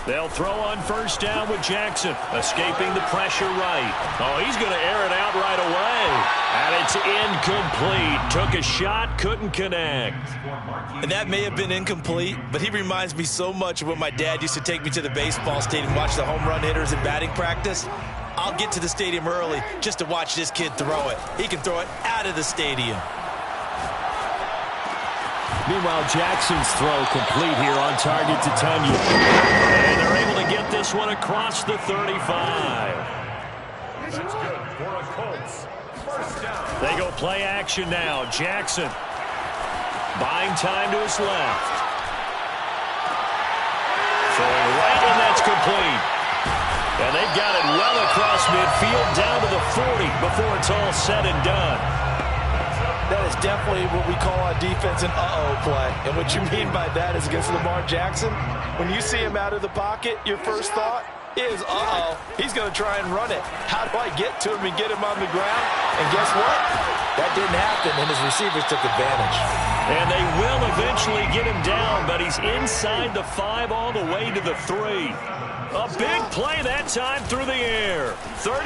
They'll throw on first down with Jackson, escaping the pressure right. Oh, he's going to air it out right away. And it's incomplete. Took a shot, couldn't connect. And that may have been incomplete, but he reminds me so much of when my dad used to take me to the baseball stadium, watch the home run hitters in batting practice. I'll get to the stadium early just to watch this kid throw it. He can throw it out of the stadium. Meanwhile, Jackson's throw complete here on target to Tunyon. And they're able to get this one across the 35. That's good for a Colts. First down. They go play action now. Jackson buying time to his left. Throwing right, and that's complete. And they've got it well across midfield down to the 40 before it's all said and done. That is definitely what we call on defense an uh-oh play. And what you mean by that is against Lamar Jackson, when you see him out of the pocket, your first thought is, uh-oh, he's going to try and run it. How do I get to him and get him on the ground? And guess what? That didn't happen, and his receivers took advantage. And they will eventually get him down, but he's inside the 5 all the way to the 3. A big play that time through the air. 37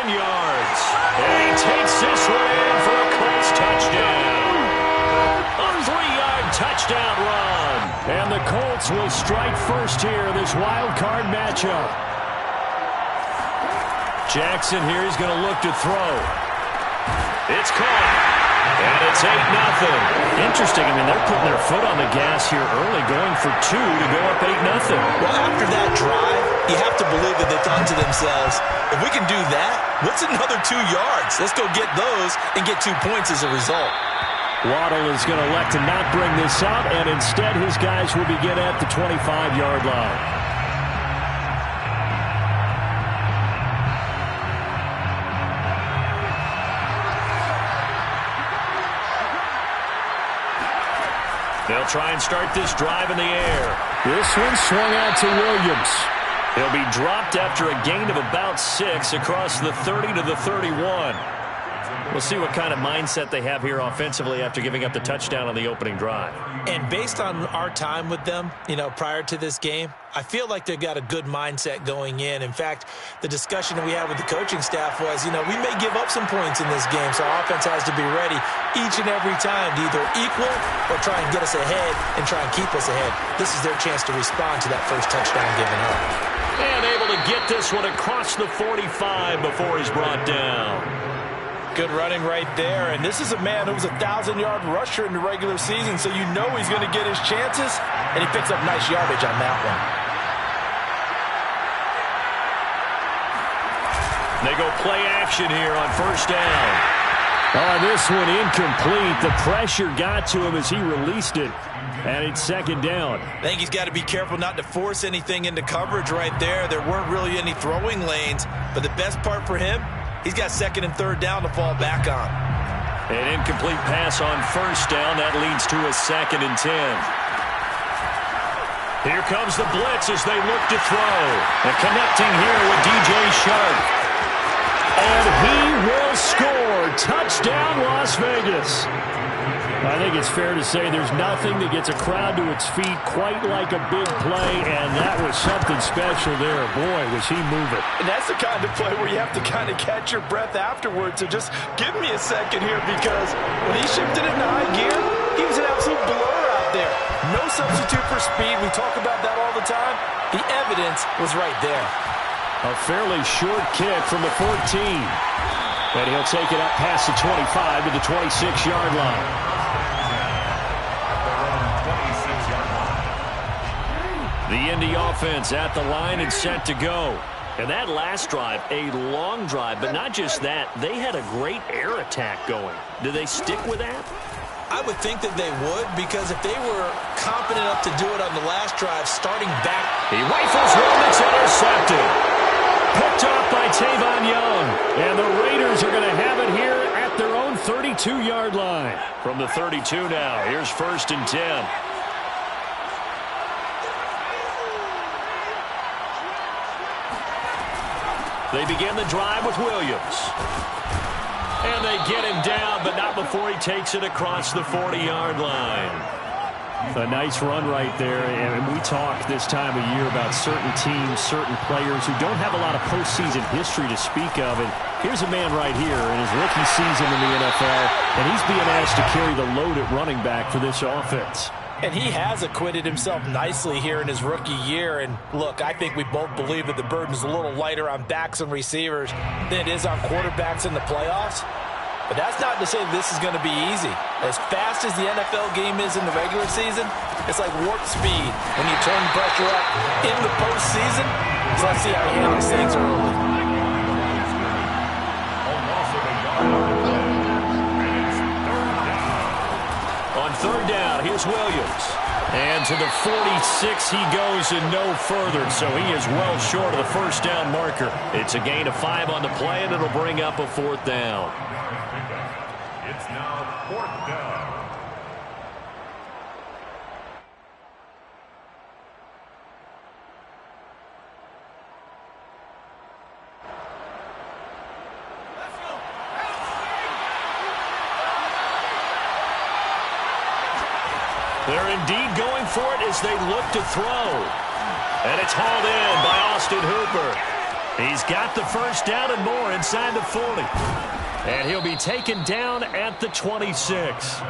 yards. And he takes this one in for a Colts touchdown. A 3-yard touchdown run. And the Colts will strike first here in this wild card matchup. Jackson here is going to look to throw. It's caught. And it's 8-0. Interesting. I mean, they're putting their foot on the gas here early, going for 2 to go up 8-0. Well, after that drive, you have to believe that they thought to themselves, if we can do that, what's another 2 yards? Let's go get those and get 2 points as a result. Waddle is going to elect to not bring this out, and instead his guys will begin at the 25-yard line. They'll try and start this drive in the air. This one swung out to Williams. He'll be dropped after a gain of about 6 across the 30 to the 31. We'll see what kind of mindset they have here offensively after giving up the touchdown on the opening drive. And based on our time with them, prior to this game, I feel like they've got a good mindset going in. In fact, the discussion that we had with the coaching staff was, we may give up some points in this game, so our offense has to be ready each and every time to either equal or try and get us ahead and try and keep us ahead. This is their chance to respond to that first touchdown given up. And able to get this one across the 45 before he's brought down. Good running right there, and this is a man who was a 1,000-yard rusher in the regular season, so you know he's going to get his chances, and he picks up nice yardage on that one. They go play action here on first down. Oh, this one incomplete. The pressure got to him as he released it, and it's second down. I think he's got to be careful not to force anything into coverage right there. There weren't really any throwing lanes, but the best part for him, he's got second and third down to fall back on. An incomplete pass on first down. That leads to a 2nd and 10. Here comes the blitz as they look to throw. And connecting here with DJ Sharp. And he will score. Touchdown, Las Vegas. I think it's fair to say there's nothing that gets a crowd to its feet quite like a big play, and that was something special there. Boy, was he moving. And that's the kind of play where you have to kind of catch your breath afterwards. So just give me a second here, because when he shifted into high gear, he was an absolute blur out there. No substitute for speed. We talk about that all the time. The evidence was right there. A fairly short kick from the 14. And he'll take it up past the 25 to the 26-yard line. The Indy offense at the line and set to go. And that last drive, a long drive, but not just that. They had a great air attack going. Do they stick with that? I would think that they would, because if they were confident enough to do it on the last drive, starting back. He rifles one that's intercepted. Picked off by Tavon Young. And the Raiders are going to have it here at their own 32-yard line. From the 32 now, here's 1st and 10. They begin the drive with Williams. And they get him down, but not before he takes it across the 40-yard line. A nice run right there, and we talk this time of year about certain teams, certain players who don't have a lot of postseason history to speak of, and here's a man right here in his rookie season in the NFL, and he's being asked to carry the load at running back for this offense. And he has acquitted himself nicely here in his rookie year. And look, I think we both believe that the burden is a little lighter on backs and receivers than it is on quarterbacks in the playoffs. But that's not to say that this is going to be easy. As fast as the NFL game is in the regular season, it's like warp speed when you turn the pressure up in the postseason. So let's see how he handles things early. On third down, here's Williams. And to the 46 he goes and no further, so he is well short of the first down marker. It's a gain of 5 on the play, and it'll bring up a 4th down. It's now 4th down. They're indeed going for it as they look to throw. And it's hauled in by Austin Hooper. He's got the first down and more inside the 40. And he'll be taken down at the 26.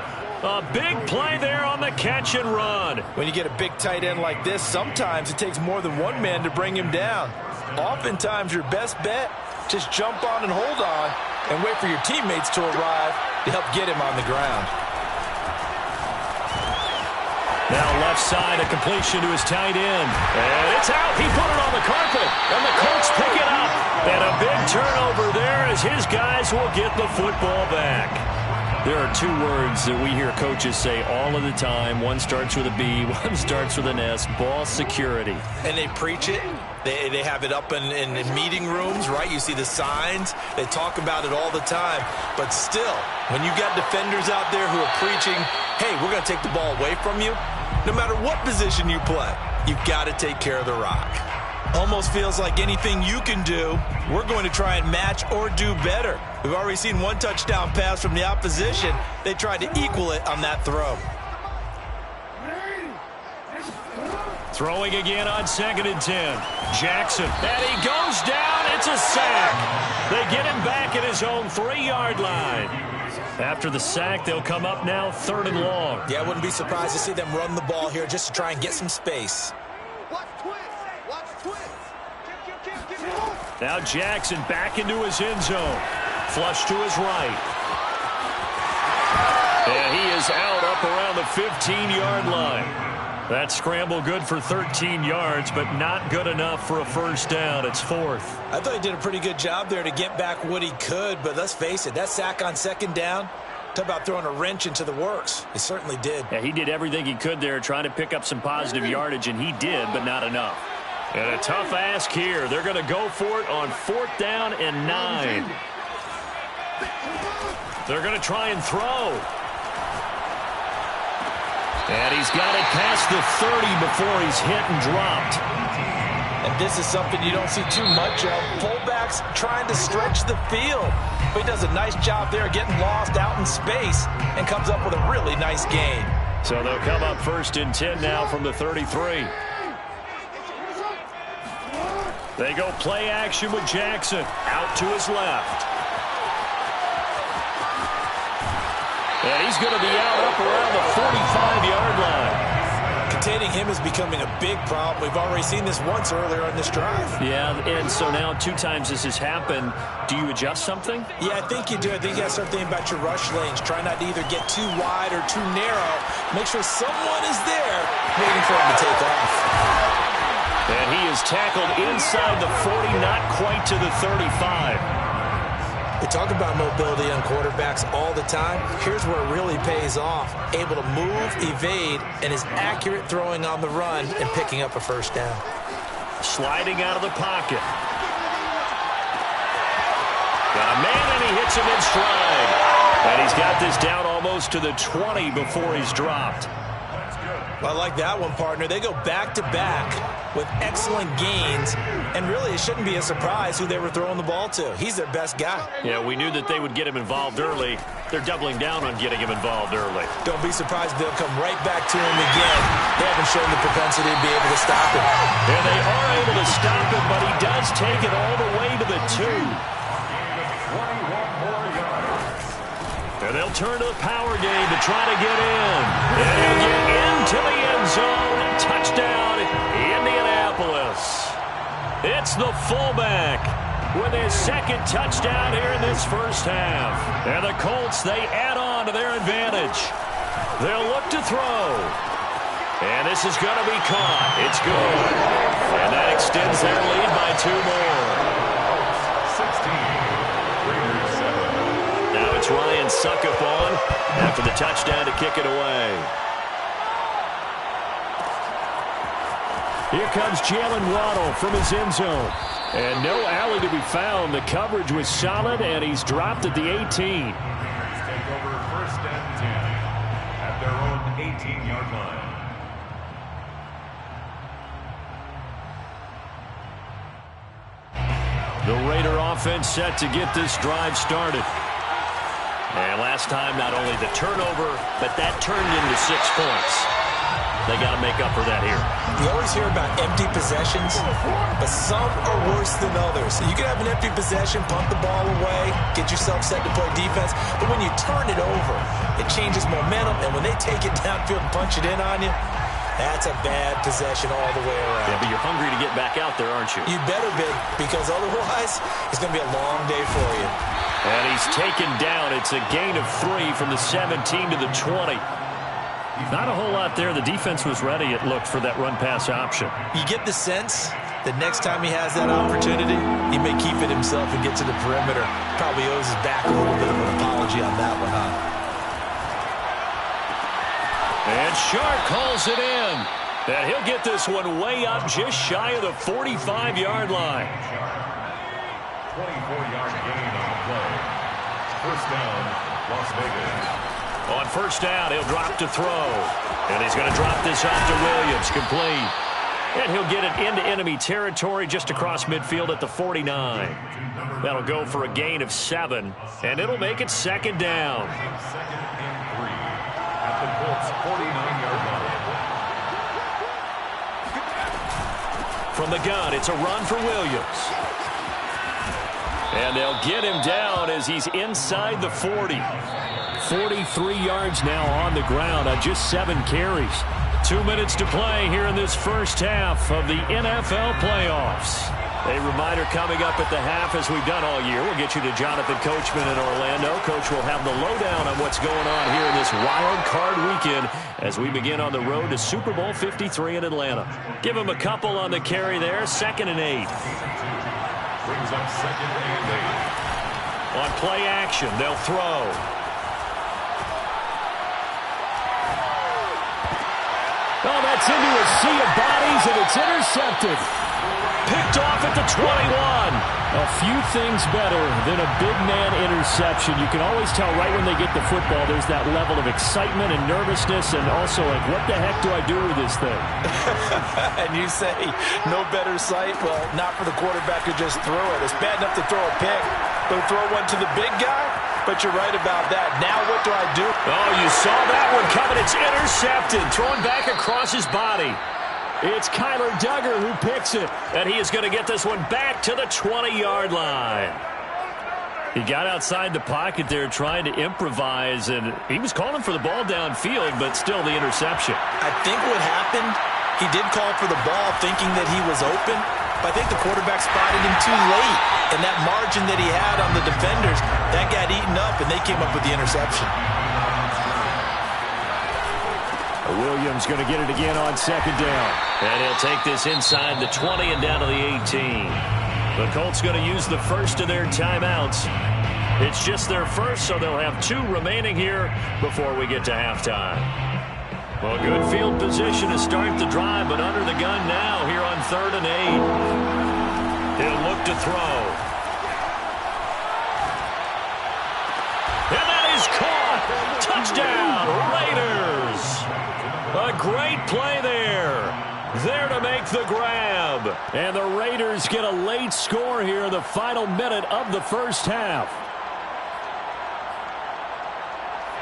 A big play there on the catch and run. When you get a big tight end like this, sometimes it takes more than one man to bring him down. Oftentimes your best bet, just jump on and hold on and wait for your teammates to arrive to help get him on the ground. Now left side, a completion to his tight end. And it's out. He put it on the carpet. And the Colts pick it up. And a big turnover there as his guys will get the football back. There are 2 words that we hear coaches say all of the time. One starts with a B, one starts with an S. Ball security. And they preach it. They have it up in meeting rooms, right? You see the signs. They talk about it all the time. But still, when you got defenders out there who are preaching, hey, we're going to take the ball away from you, no matter what position you play, you've got to take care of the rock. Almost feels like anything you can do, we're going to try and match or do better. We've already seen 1 touchdown pass from the opposition. They tried to equal it on that throw. Throwing again on 2nd and 10. Jackson. And he goes down. It's a sack. They get him back at his own 3-yard line. After the sack, they'll come up now 3rd and long. Yeah, I wouldn't be surprised to see them run the ball here just to try and get some space. Now Jackson back into his end zone. Flush to his right. And he is out up around the 15-yard line. That scramble good for 13 yards, but not good enough for a first down. It's 4th. I thought he did a pretty good job there to get back what he could, but let's face it, that sack on 2nd down, talk about throwing a wrench into the works. He certainly did. Yeah, he did everything he could there trying to pick up some positive yardage, and he did, but not enough. And a tough ask here. They're going to go for it on 4th down and 9. They're going to try and throw. And he's got it past the 30 before he's hit and dropped. And this is something you don't see too much of. Fullbacks trying to stretch the field. But he does a nice job there getting lost out in space and comes up with a really nice gain. So they'll come up 1st and 10 now from the 33. They go play action with Jackson. Out to his left. And he's going to be out up around the 45-yard line. Containing him is becoming a big problem. We've already seen this once earlier on this drive. Yeah, and so now 2 times this has happened. Do you adjust something? Yeah, I think you do. I think you got to start thinking about your rush lanes. Try not to either get too wide or too narrow. Make sure someone is there waiting for him to take off. And he is tackled inside the 40, not quite to the 35. We talk about mobility on quarterbacks all the time. Here's where it really pays off. Able to move, evade, and is accurate throwing on the run and picking up a first down. Sliding out of the pocket. Got a man, and he hits him in stride. And he's got this down almost to the 20 before he's dropped. That's good. I like that one, partner. They go back-to-back with excellent gains, and really it shouldn't be a surprise who they were throwing the ball to. He's their best guy. Yeah, we knew that they would get him involved early. They're doubling down on getting him involved early. Don't be surprised they'll come right back to him again. They haven't shown the propensity to be able to stop him. Yeah, they are able to stop him, but he does take it all the way to the 2. 21 more yards. And they'll turn to the power game to try to get in. And he'll get into the end zone. Touchdown, Indianapolis. It's the fullback with his second touchdown here in this first half. And the Colts, they add on to their advantage. They'll look to throw. And this is going to be caught. It's good. And that extends their lead by 2 more. 16. Raiders 7. Now it's Ryan Suckup on after the touchdown to kick it away. Here comes Jalen Waddle from his end zone. And no alley to be found. The coverage was solid, and he's dropped at the 18. Take over 1st and 10 at their own 18-yard line. The Raider offense set to get this drive started. And last time, not only the turnover, but that turned into 6 points. They got to make up for that here. You always hear about empty possessions, but some are worse than others. You can have an empty possession, punt the ball away, get yourself set to play defense, but when you turn it over, it changes momentum, and when they take it downfield and punch it in on you, that's a bad possession all the way around. Yeah, but you're hungry to get back out there, aren't you? You better be, because otherwise, it's going to be a long day for you. And he's taken down. It's a gain of 3 from the 17 to the 20. Not a whole lot there. The defense was ready, it looked, for that run-pass option. You get the sense that next time he has that opportunity, he may keep it himself and get to the perimeter. Probably owes his back a little bit of an apology on that one, huh? And Shark calls it in. And he'll get this one way up just shy of the 45-yard line. 24-yard gain on the play. 1st down, Las Vegas. On 1st down, he'll drop to throw. And he's going to drop this off to Williams, complete. And he'll get it into enemy territory just across midfield at the 49. That'll go for a gain of 7, and it'll make it 2nd down. 2nd and 3 at the Colts' 49-yard line. From the gun, it's a run for Williams. And they'll get him down as he's inside the 40. 43 yards now on the ground on just 7 carries. 2 minutes to play here in this first half of the NFL playoffs. A reminder coming up at the half, as we've done all year. We'll get you to Jonathan Coachman in Orlando. Coach will have the lowdown on what's going on here in this wild card weekend as we begin on the road to Super Bowl 53 in Atlanta. Give him a couple on the carry there. 2nd and 8. Brings up 2nd and 8. On play action, they'll throw. Oh, that's into a sea of bodies, and it's intercepted. Picked off at the 21. A few things better than a big man interception. You can always tell right when they get the football, there's that level of excitement and nervousness, and also like, what the heck do I do with this thing? And you say, no better sight? Well, not for the quarterback who just threw it. It's bad enough to throw a pick, but throw one to the big guy? But you're right about that. Now what do I do? Oh, you saw that one coming. It's intercepted. Thrown back across his body. It's Kyler Duggar who picks it. And he is going to get this one back to the 20-yard line. He got outside the pocket there trying to improvise, and he was calling for the ball downfield, but still the interception. I think what happened, he did call for the ball thinking that he was open, but I think the quarterback spotted him too late. And that margin that he had on the defenders, that got eaten up, and they came up with the interception. Williams going to get it again on 2nd down. And he'll take this inside the 20 and down to the 18. The Colts going to use the first of their timeouts. It's just their first, so they'll have 2 remaining here before we get to halftime. Well, good field position to start the drive, but under the gun now here on 3rd and 8. He'll look to throw. And that is caught. Touchdown, Raiders. A great play there. There to make the grab. And the Raiders get a late score here in the final minute of the first half.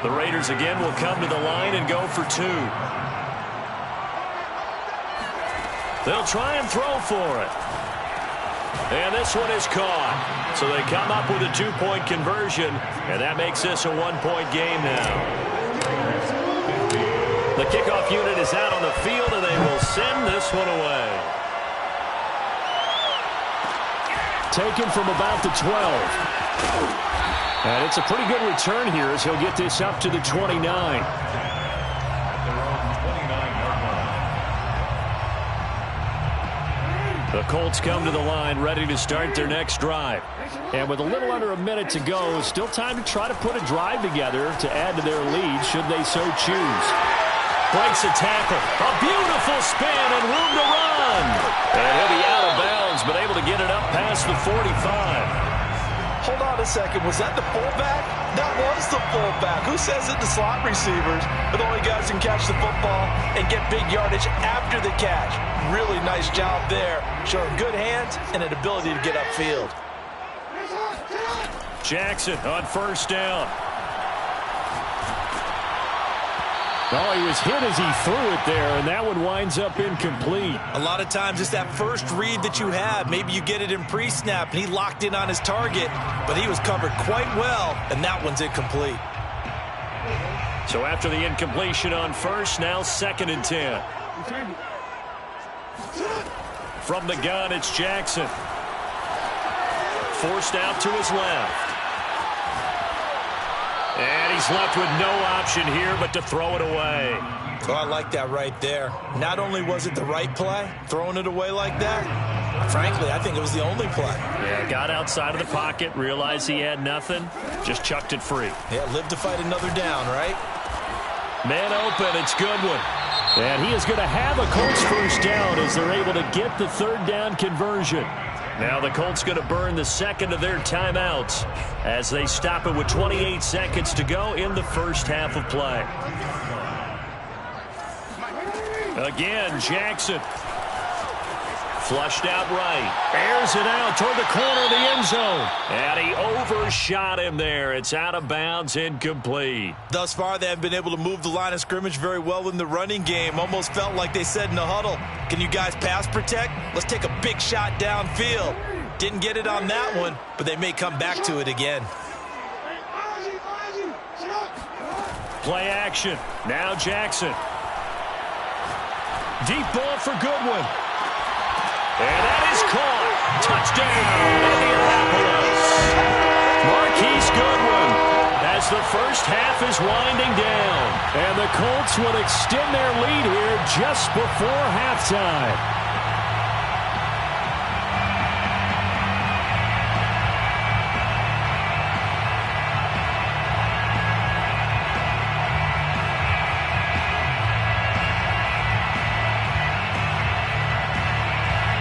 The Raiders again will come to the line and go for 2. They'll try and throw for it. And this one is caught. So they come up with a 2-point conversion, and that makes this a 1-point game now. The kickoff unit is out on the field, and they will send this one away. Taken from about the 12. And it's a pretty good return here as he'll get this up to the 29. At their own 29-yard line. The Colts come to the line ready to start their next drive. And with a little under a minute to go, still time to try to put a drive together to add to their lead should they so choose. Breaks a tackle. A beautiful spin and room to run. And he'll be out of bounds, but able to get it up past the 45. Hold on a second. Was that the fullback? That was the fullback. Who says it? The slot receivers are the only guys who can catch the football and get big yardage after the catch. Really nice job there. Showing good hands and an ability to get upfield. Jackson on first down. Oh, he was hit as he threw it there, and that one winds up incomplete. A lot of times it's that first read that you have. Maybe you get it in pre-snap, and he locked in on his target, but he was covered quite well, and that one's incomplete. So after the incompletion on first, now 2nd and 10. From the gun, it's Jackson. Forced out to his left. And he's left with no option here but to throw it away. Oh, I like that right there. Not only was it the right play, throwing it away like that, frankly, I think it was the only play. Yeah, got outside of the pocket, realized he had nothing, just chucked it free. Yeah, live to fight another down, right? Man open, it's Goodwin. And he is going to have a Colts first down as they're able to get the 3rd down conversion. Now the Colts going to burn the 2nd of their timeouts as they stop it with 28 seconds to go in the first half of play. Again, Jackson. Flushed out right. Airs it out toward the corner of the end zone. And he overshot him there. It's out of bounds, incomplete. Thus far, they have been able to move the line of scrimmage very well in the running game. Almost felt like they said in the huddle, can you guys pass protect? Let's take a big shot downfield. Didn't get it on that one, but they may come back to it again. Play action. Now Jackson. Deep ball for Goodwin. And that is caught. Touchdown, Indianapolis. Marquise Goodwin as the first half is winding down. And the Colts will extend their lead here just before halftime.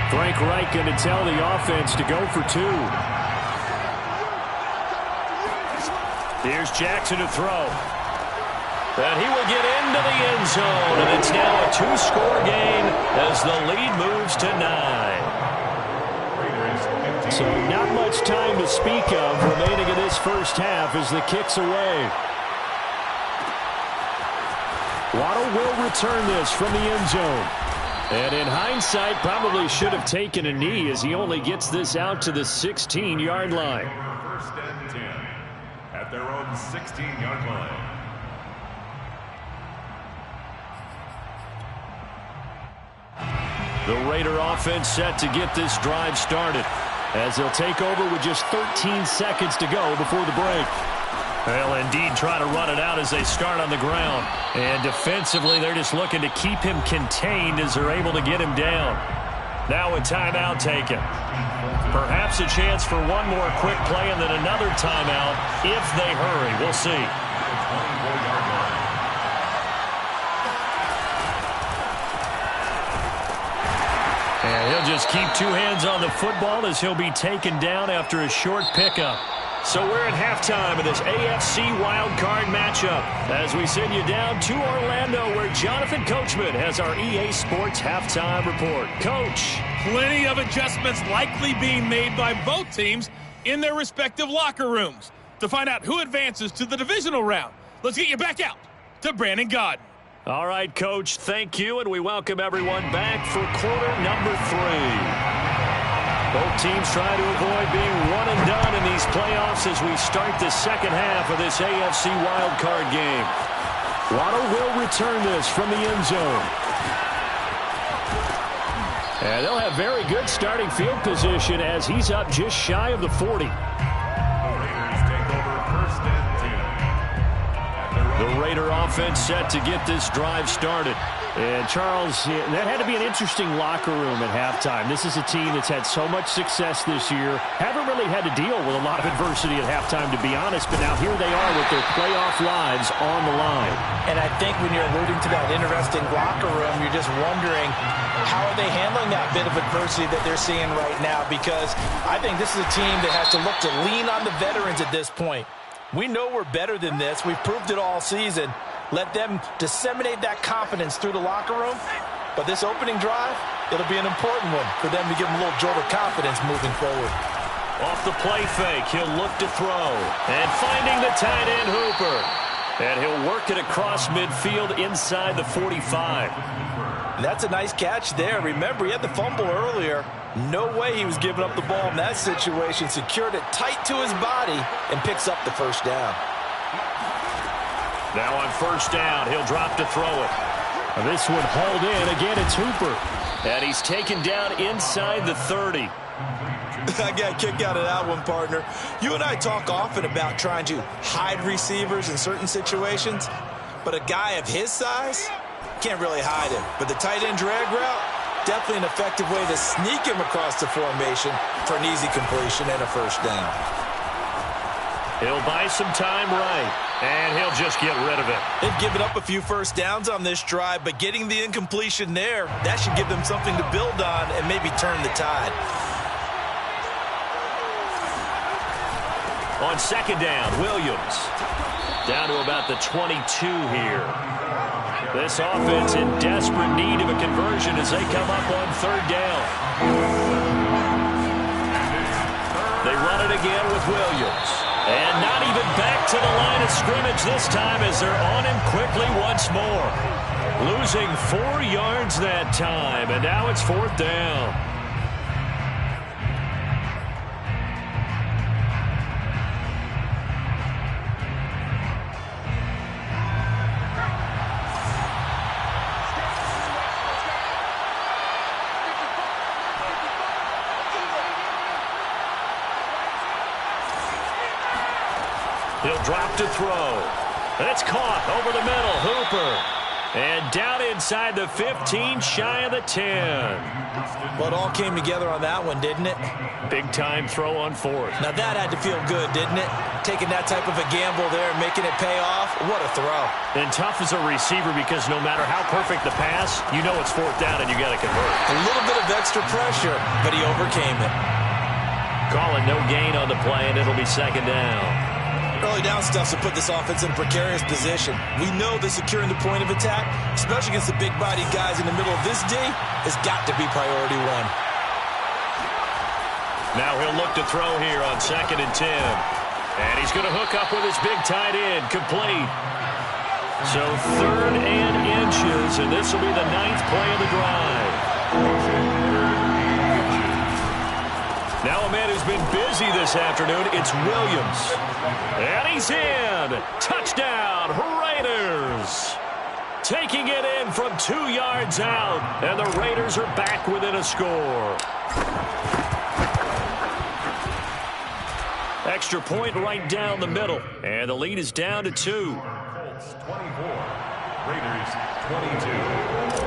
Frank Reich going to tell the offense to go for 2. Here's Jackson to throw. And he will get into the end zone. And it's now a 2-score game as the lead moves to 9. So not much time to speak of remaining in this first half as the kick's away. Waddle will return this from the end zone. And in hindsight, probably should have taken a knee as he only gets this out to the 16-yard line. 1st and 10 at their own 16-yard line. The Raider offense set to get this drive started as they'll take over with just 13 seconds to go before the break. They'll indeed try to run it out as they start on the ground. And defensively, they're just looking to keep him contained as they're able to get him down. Now a timeout taken. Perhaps a chance for one more quick play and then another timeout if they hurry. We'll see. And he'll just keep 2 hands on the football as he'll be taken down after a short pickup. So we're at halftime of this AFC wildcard matchup as we send you down to Orlando where Jonathan Coachman has our EA Sports halftime report. Coach. Plenty of adjustments likely being made by both teams in their respective locker rooms. To find out who advances to the divisional round, let's get you back out to Brandon Gaudin. All right, Coach, thank you, and we welcome everyone back for quarter number 3. Both teams try to avoid being one and done in these playoffs as we start the second half of this AFC wildcard game. Waddle will return this from the end zone. And they'll have very good starting field position as he's up just shy of the 40. The Raider offense set to get this drive started. And, Charles, that had to be an interesting locker room at halftime. This is a team that's had so much success this year. Haven't really had to deal with a lot of adversity at halftime, to be honest. But now here they are with their playoff lives on the line. And I think when you're alluding to that interesting locker room, you're just wondering how are they handling that bit of adversity that they're seeing right now? Because I think this is a team that has to look to lean on the veterans at this point. We know we're better than this. We've proved it all season. Let them disseminate that confidence through the locker room. But this opening drive, it'll be an important one for them to give them a little jolt of confidence moving forward. Off the play fake, he'll look to throw. And finding the tight end Hooper. And he'll work it across midfield inside the 45. That's a nice catch there. Remember, he had the fumble earlier. No way he was giving up the ball in that situation. Secured it tight to his body and picks up the first down. Now on first down, he'll drop to throw it. This one hauled in. Again, it's Hooper. And he's taken down inside the 30. I got a kick out of that one, partner. You and I talk often about trying to hide receivers in certain situations, but a guy of his size can't really hide him. But the tight end drag route, definitely an effective way to sneak him across the formation for an easy completion and a first down. He'll buy some time right, and he'll just get rid of it. They've given up a few first downs on this drive, but getting the incompletion there, that should give them something to build on and maybe turn the tide. On second down, Williams. Down to about the 22 here. This offense in desperate need of a conversion as they come up on third down. They run it again with Williams. And not even back to the line of scrimmage this time as they're on him quickly once more. Losing 4 yards that time, and now it's fourth down. He'll drop to throw. And it's caught over the middle. Hooper. And down inside the 15, shy of the 10. Well, it all came together on that one, didn't it? Big-time throw on fourth. Now that had to feel good, didn't it? Taking that type of a gamble there and making it pay off. What a throw. And tough as a receiver because no matter how perfect the pass, you know it's fourth down and you got to convert. A little bit of extra pressure, but he overcame it. Call it no gain on the play, and it'll be second down. Early down stuff to put this offense in a precarious position. We know that securing the point of attack, especially against the big-bodied guys in the middle of this D, has got to be priority one. Now he'll look to throw here on second and 10. And he's going to hook up with his big tight end, complete. So third and inches, and this will be the 9th play of the drive. Now a man who's been busy this afternoon, it's Williams. And he's in. Touchdown, Raiders. Taking it in from 2 yards out. And the Raiders are back within a score. Extra point right down the middle. And the lead is down to 2. Colts 24, Raiders 22.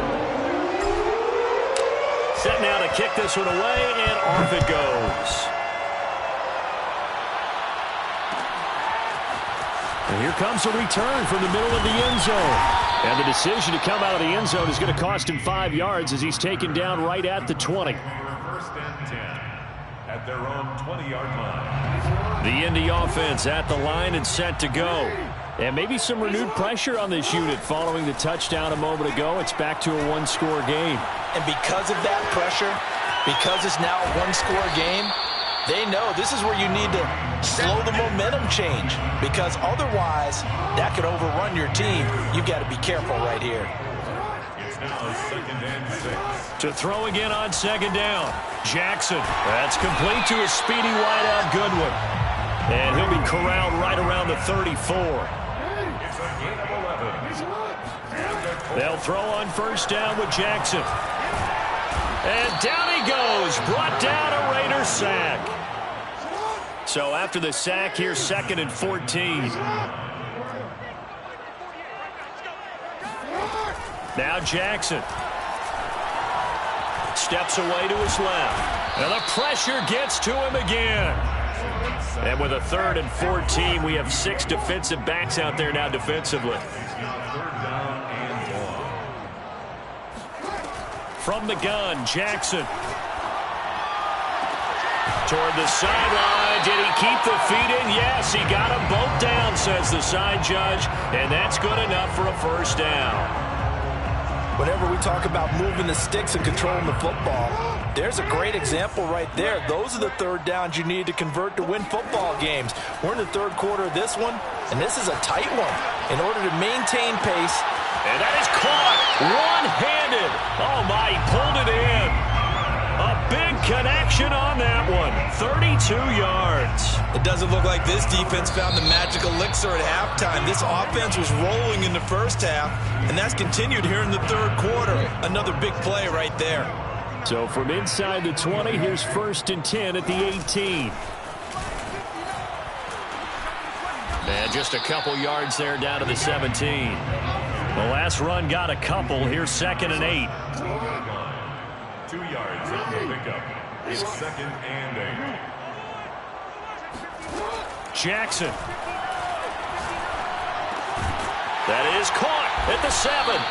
Set now to kick this one away, and off it goes. And here comes a return from the middle of the end zone. And the decision to come out of the end zone is going to cost him 5 yards as he's taken down right at the 20. First and 10 at their own 20-yard line. The Indy offense at the line and set to go. And maybe some renewed pressure on this unit following the touchdown a moment ago. It's back to a one-score game. And because of that pressure, because it's now a one-score game, they know this is where you need to slow the momentum change, because otherwise that could overrun your team. You've got to be careful right here. It's now 2nd and 6. To throw again on 2nd down. Jackson. That's complete to a speedy wideout Goodwin. And he'll be corralled right around the 34. It's a gain of 11. They'll throw on 1st down with Jackson. And down he goes. Brought down a Raider sack. So after the sack, here's 2nd and 14. Now Jackson. Steps away to his left. And the pressure gets to him again. And with a 3rd and 14, we have 6 defensive backs out there now defensively. From the gun, Jackson. Toward the sideline. Did he keep the feet in? Yes, he got them both down, says the side judge. And that's good enough for a 1st down. Whenever we talk about moving the sticks and controlling the football, there's a great example right there. Those are the 3rd downs you need to convert to win football games. We're in the 3rd quarter of this one, and this is a tight one. In order to maintain pace. And that is caught one-handed. Oh, my, he pulled it in. A big connection on that one. 32 yards. It doesn't look like this defense found the magic elixir at halftime. This offense was rolling in the 1st half, and that's continued here in the 3rd quarter. Another big play right there. So from inside the 20, here's 1st and 10 at the 18. And just a couple yards there down to the 17. The last run got a couple. Here's 2nd and 8. 2 yards on the pickup. It's 2nd and 8. Jackson. That is caught at the 7.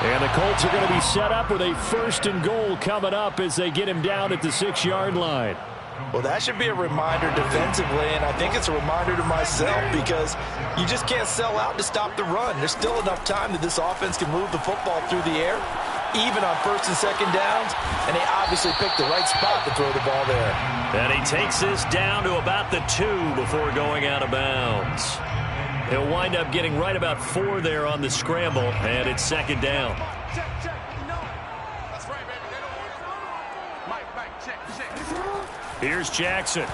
And the Colts are going to be set up with a 1st and goal coming up as they get him down at the 6-yard line. Well, that should be a reminder defensively, and I think it's a reminder to myself, because you just can't sell out to stop the run. There's still enough time that this offense can move the football through the air, even on 1st and 2nd downs, and they obviously picked the right spot to throw the ball there. And he takes this down to about the 2 before going out of bounds. He'll wind up getting right about 4 there on the scramble, and it's 2nd down. Here's Jackson. Now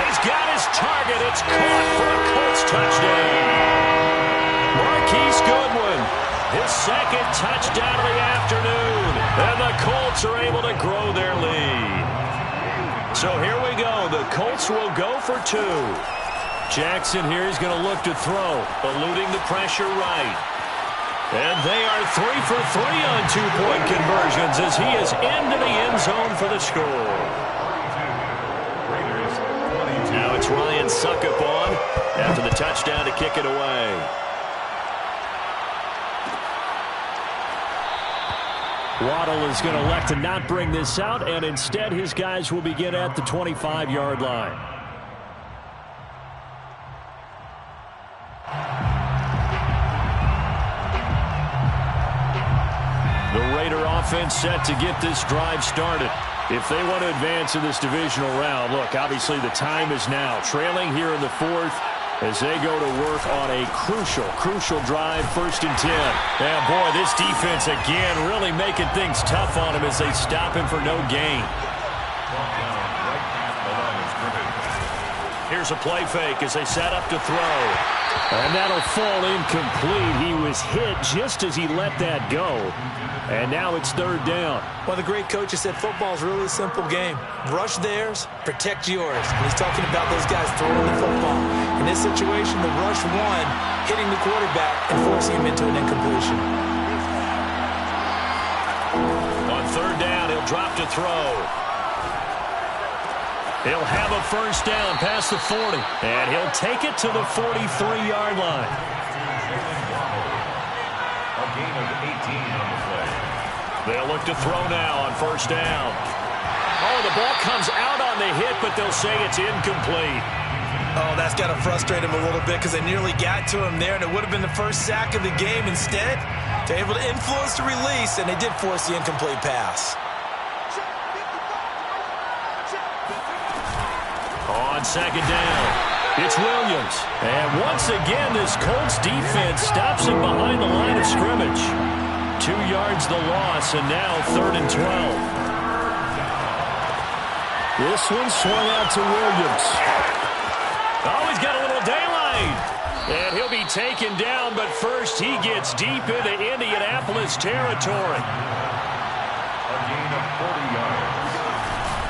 he's got his target. It's caught for a Colts touchdown. Marquise Goodwin, his 2nd touchdown of the afternoon. And the Colts are able to grow their lead. So here we go. The Colts will go for 2. Jackson here is going to look to throw, eluding the pressure right. And they are 3 for 3 on 2-point conversions as he is into the end zone for the score. Now it's Ryan Succop on after the touchdown to kick it away. Waddle is going to elect to not bring this out, and instead his guys will begin at the 25-yard line. The Raider offense set to get this drive started. If they want to advance in this divisional round, look, obviously the time is now. Trailing here in the 4th as they go to work on a crucial drive, 1st and 10. And boy, this defense again really making things tough on him as they stop him for no gain. Here's a play fake as they set up to throw. And that'll fall incomplete. He was hit just as he let that go. And now it's 3rd down. Well, the great coach has said football is really a simple game. Rush theirs, protect yours. And he's talking about those guys throwing the football. In this situation, the rush one, hitting the quarterback and forcing him into an incompletion. On 3rd down, he'll drop to throw. He'll have a 1st down past the 40. And he'll take it to the 43-yard line. A gain of 18 on the play. They'll look to throw now on 1st down. Oh, the ball comes out on the hit, but they'll say it's incomplete. Oh, that's got to frustrate him a little bit because they nearly got to him there, and it would have been the first sack of the game. Instead, they're able to influence the release, and they did force the incomplete pass. On second down, it's Williams. And once again, this Colts defense stops him behind the line of scrimmage. 2 yards the loss, and now 3rd and 12. This one swung out to Williams. Oh, he's got a little daylight. And he'll be taken down, but first he gets deep into Indianapolis territory. A gain of 40 yards.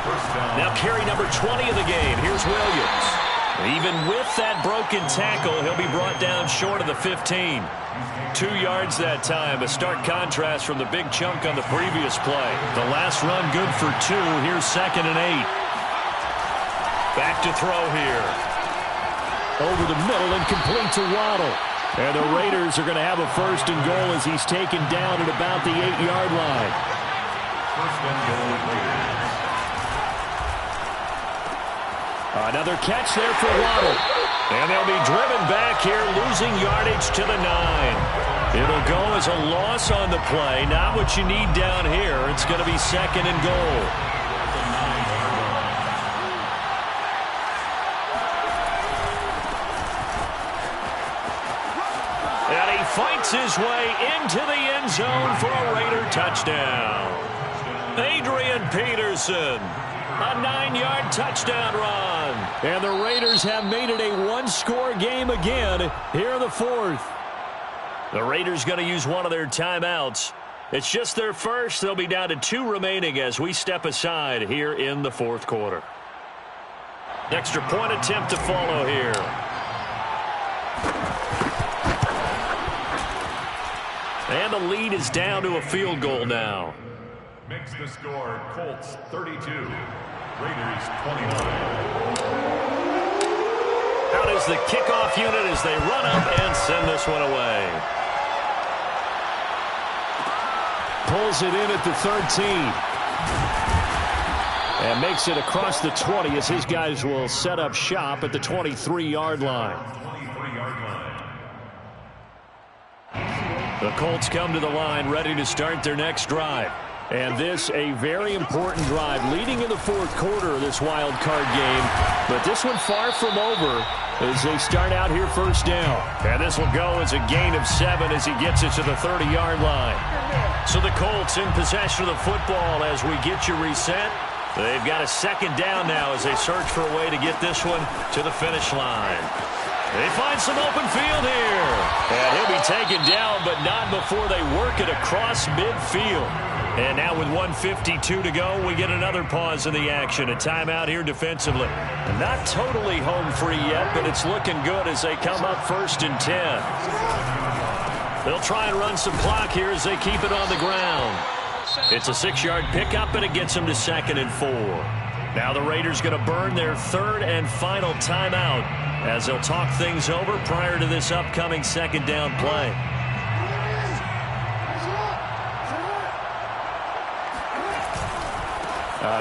First down. Now carry number 20 of the game. Here's Williams. Even with that broken tackle, he'll be brought down short of the 15. 2 yards that time. A stark contrast from the big chunk on the previous play. The last run good for 2. Here's 2nd and 8. Back to throw here. Over the middle and complete to Waddle. And the Raiders are going to have a 1st and goal as he's taken down at about the 8-yard line. 1st and goal, Raiders. Another catch there for Waddle. And they'll be driven back here, losing yardage to the 9. It'll go as a loss on the play. Not what you need down here. It's going to be 2nd and goal. And he fights his way into the end zone for a Raider touchdown. Adrian Peterson. A 9-yard touchdown run. And the Raiders have made it a 1-score game again here in the 4th. The Raiders going to use one of their timeouts. It's just their first. They'll be down to 2 remaining as we step aside here in the 4th quarter. Extra point attempt to follow here. And the lead is down to a field goal now. Makes the score Colts 32, Raiders 29. Out is the kickoff unit as they run up and send this one away. Pulls it in at the 13. And makes it across the 20 as his guys will set up shop at the 23-yard line. 23-yard line. The Colts come to the line ready to start their next drive. And this a very important drive leading in the 4th quarter of this wild card game. But this one far from over as they start out here 1st down. And this will go as a gain of 7 as he gets it to the 30-yard line. So the Colts in possession of the football as we get you reset. They've got a 2nd down now as they search for a way to get this one to the finish line. They find some open field here. And he'll be taken down, but not before they work it across midfield. And now with 1:52 to go, we get another pause in the action. A timeout here defensively. Not totally home free yet, but it's looking good as they come up 1st and 10. They'll try and run some clock here as they keep it on the ground. It's a 6-yard pickup, and it gets them to 2nd and 4. Now the Raiders going to burn their 3rd and final timeout as they'll talk things over prior to this upcoming 2nd down play.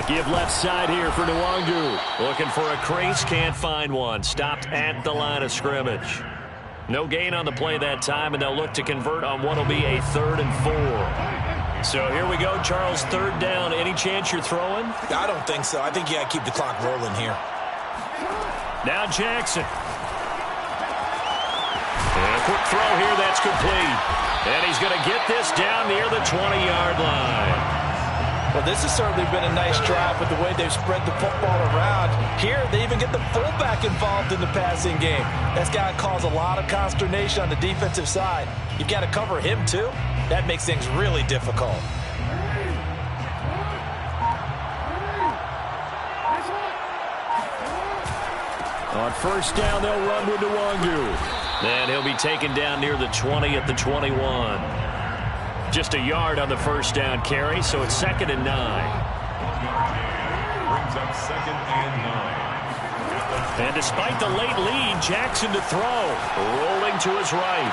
Give left side here for Nwangu. Looking for a crease, can't find one. Stopped at the line of scrimmage. No gain on the play that time, and they'll look to convert on what will be a 3rd and 4. So here we go, Charles, 3rd down. Any chance you're throwing? I don't think so. I think you got to keep the clock rolling here. Now Jackson. And a quick throw here, that's complete. And he's going to get this down near the 20-yard line. Well, this has certainly been a nice drive with the way they've spread the football around. Here, they even get the fullback involved in the passing game. That's got to cause a lot of consternation on the defensive side. You've got to cover him, too. That makes things really difficult. On 1st down, they'll run with Nwangu. And he'll be taken down near the 20 at the 21. Just a yard on the 1st down carry, so it's 2nd and 9. Brings up 2nd and 9. And despite the late lead, Jackson to throw. Rolling to his right.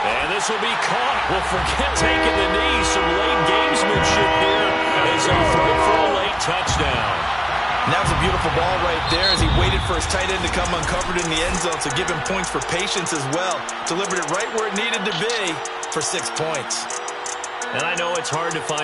And this will be caught. Well, forget taking the knee. Some late gamesmanship here as they throw for a late touchdown. Beautiful ball right there as he waited for his tight end to come uncovered in the end zone, so give him points for patience as well. Delivered it right where it needed to be for 6 points. And I know it's hard to find